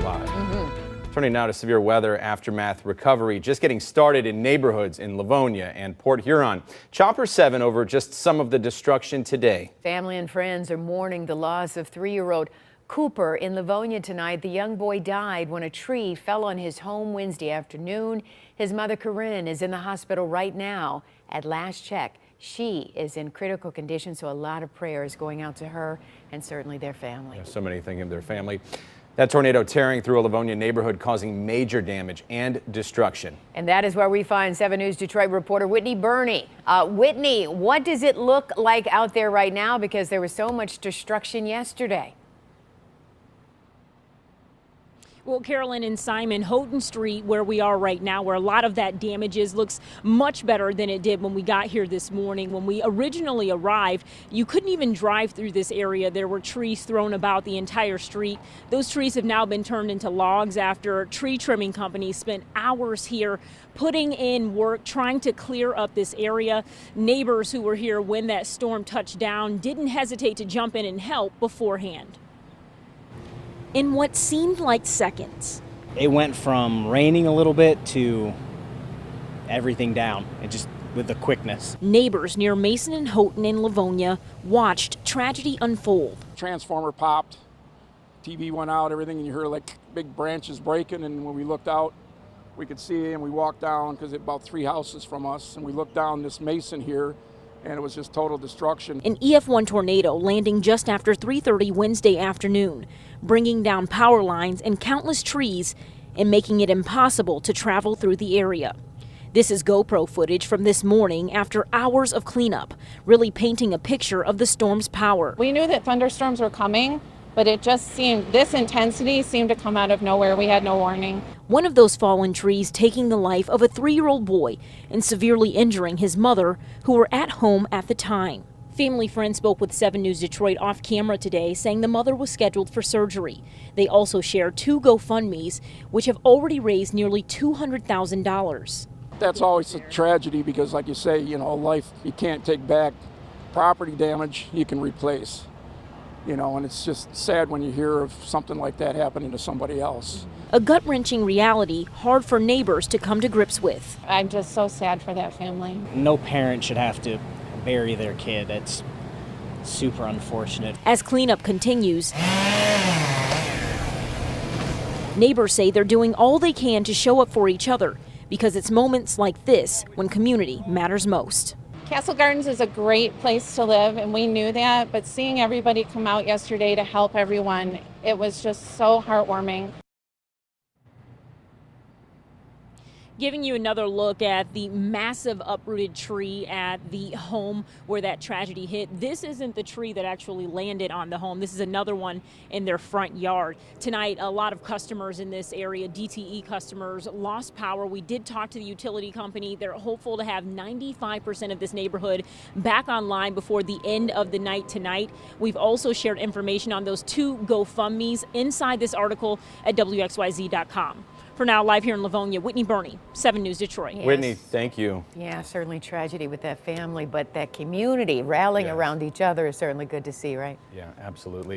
alive. Turning now to severe weather aftermath recovery, just getting started in neighborhoods in Livonia and Port Huron. Chopper 7 over just some of the destruction today. Family and friends are mourning the loss of 3-year-old Cooper in Livonia tonight. The young boy died when a tree fell on his home Wednesday afternoon. His mother, Corinne, is in the hospital right now. At last check, she is in critical condition, so a lot of prayers going out to her and certainly their family. So many thinking of their family. That tornado tearing through a Livonia neighborhood, causing major damage and destruction. And that is where we find 7 News Detroit reporter Whitney Burney. Whitney, what does it look like out there right now? Because there was so much destruction yesterday. Well, Carolyn and Simon, Houghton Street, where we are right now, where a lot of that damage is, looks much better than it did when we got here this morning. When we originally arrived, you couldn't even drive through this area. There were trees thrown about the entire street. Those trees have now been turned into logs after tree trimming companies spent hours here putting in work, trying to clear up this area. Neighbors who were here when that storm touched down didn't hesitate to jump in and help beforehand. In what seemed like seconds, it went from raining a little bit to everything down, and just with the quickness. Neighbors near Mason and Houghton in Livonia watched tragedy unfold. Transformer popped, TV went out, everything, and you heard like big branches breaking, and when we looked out, we could see, and we walked down, because it's about 3 houses from us, and we looked down this Mason here, and it was just total destruction. An EF1 tornado landing just after 3:30 Wednesday afternoon, bringing down power lines and countless trees and making it impossible to travel through the area. This is GoPro footage from this morning after hours of cleanup, really painting a picture of the storm's power. We knew that thunderstorms were coming, but it just seemed, this intensity seemed to come out of nowhere. We had no warning. One of those fallen trees taking the life of a 3-year-old boy and severely injuring his mother, who were at home at the time. Family friends spoke with 7 News Detroit off camera today, saying the mother was scheduled for surgery. They also shared 2 GoFundMes, which have already raised nearly $200,000. That's always a tragedy because, like you say, you know, life you can't take back. Property damage you can replace. You know, and it's just sad when you hear of something like that happening to somebody else. A gut-wrenching reality hard for neighbors to come to grips with. I'm just so sad for that family. No parent should have to bury their kid. It's super unfortunate. As cleanup continues, neighbors say they're doing all they can to show up for each other because it's moments like this when community matters most. Castle Gardens is a great place to live, and we knew that, but seeing everybody come out yesterday to help everyone, it was just so heartwarming. Giving you another look at the massive uprooted tree at the home where that tragedy hit. This isn't the tree that actually landed on the home. This is another one in their front yard. Tonight, a lot of customers in this area, DTE customers, lost power. We did talk to the utility company. They're hopeful to have 95% of this neighborhood back online before the end of the night tonight. We've also shared information on those 2 GoFundMes inside this article at WXYZ.com. For now, live here in Livonia, Whitney Burney, 7 News Detroit. Yes. Whitney, thank you. Yeah, certainly tragedy with that family, but that community rallying around each other is certainly good to see, right? Yeah, absolutely.